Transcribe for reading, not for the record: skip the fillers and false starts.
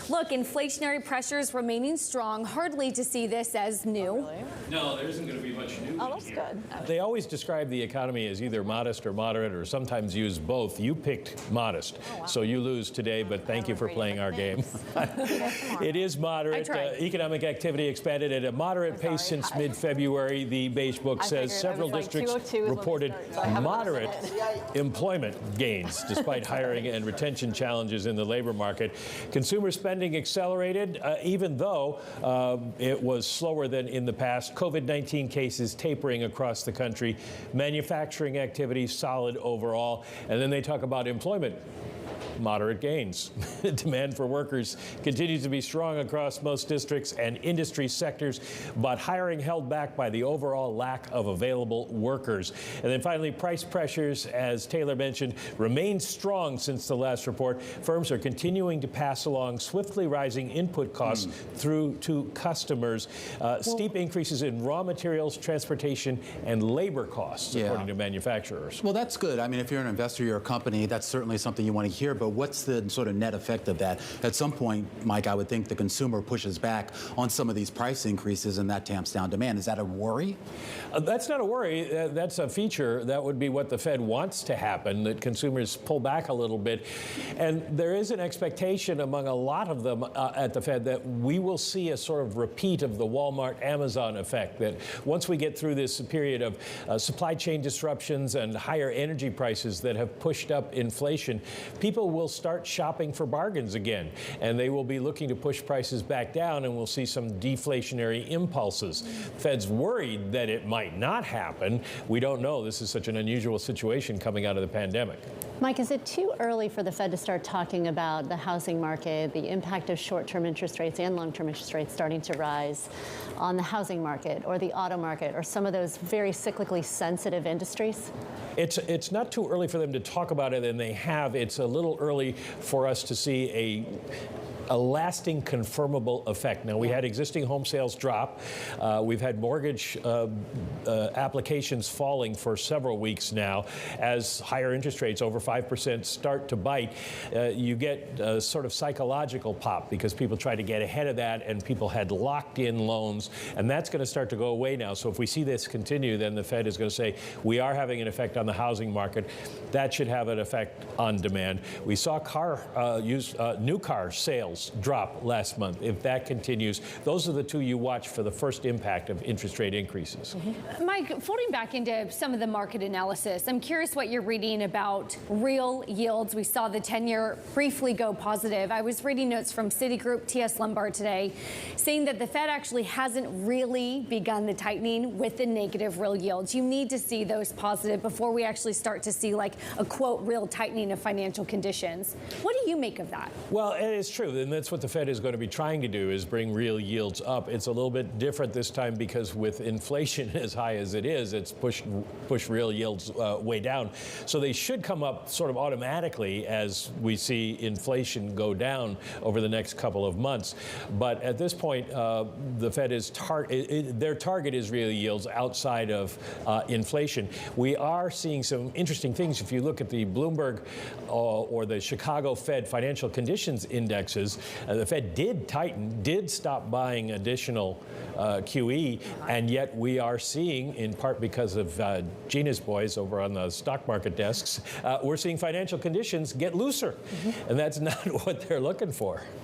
Look, inflationary pressures remaining strong. Hardly to see this as new. Oh, really? No, there isn't going to be much new. Oh, that's good. They always describe the economy as either modest or moderate, or sometimes use both. You picked modest, so you lose today, but thank you for playing our game. It is moderate. Economic activity expanded at a moderate pace since mid-February. The Beige Book says several districts reported moderate employment gains despite hiring and retention challenges in the labor market. Consumer spending accelerated, even though it was slower than in the past. COVID-19 cases tapering across the country. Manufacturing activity solid overall. And then they talk about employment. Moderate gains. Demand for workers continues to be strong across most districts and industry sectors, but hiring held back by the overall lack of available workers. And then finally, price pressures, as Taylor mentioned, remain strong since the last report. Firms are continuing to pass along swiftly rising input costs through to customers. Steep increases in raw materials, transportation, and labor costs, according to manufacturers. Well, that's good. I mean, if you're an investor, you're a company, that's certainly something you want to hear. But what's the sort of net effect of that? At some point, Mike, I would think the consumer pushes back on some of these price increases and that tamps down demand. Is that a worry? That's not a worry. That's a feature. That would be what the Fed wants to happen, that consumers pull back a little bit. And there is an expectation among a lot of them at the Fed that we will see a sort of repeat of the Walmart Amazon effect, that once we get through this period of supply chain disruptions and higher energy prices that have pushed up inflation, people will start shopping for bargains again, and they will be looking to push prices back down, and we'll see some deflationary impulses. The Fed's worried that it might not happen. We don't know. This is such an unusual situation coming out of the pandemic. Mike, is it too early for the Fed to start talking about the housing market, the impact of short-term interest rates and long-term interest rates starting to rise on the housing market or the auto market or some of those very cyclically sensitive industries? It's not too early for them to talk about it, and they have. It's a little early for us to see a lasting confirmable effect. Now, we had existing home sales drop. We've had mortgage applications falling for several weeks now. As higher interest rates over 5% start to bite, you get a sort of psychological pop because people try to get ahead of that, and people had locked in loans, and that's going to start to go away now. So if we see this continue, then the Fed is going to say we are having an effect on the housing market. That should have an effect on demand. We saw new car sales drop last month. If that continues, those are the two you watch for the first impact of interest rate increases. Mike, folding back into some of the market analysis, I'm curious what you're reading about real yields. We saw the 10-year briefly go positive. I was reading notes from Citigroup, TS Lombard today, saying that the Fed actually hasn't really begun the tightening with the negative real yields. You need to see those positive before we actually start to see like a quote real tightening of financial conditions. What do you make of that? Well, it is true, and that's what the Fed is going to be trying to do, is bring real yields up. It's a little bit different this time because with inflation as high as it is, it's pushed real yields way down. So they should come up sort of automatically as we see inflation go down over the next couple of months. But at this point, the Fed is their target is real yields outside of inflation. We are seeing some interesting things. If you look at the Bloomberg or the Chicago Fed financial conditions indexes, the Fed did tighten, did stop buying additional QE, and yet we are seeing, in part because of Gina's boys over on the stock market desks, we're seeing financial conditions get looser, and that's not what they're looking for.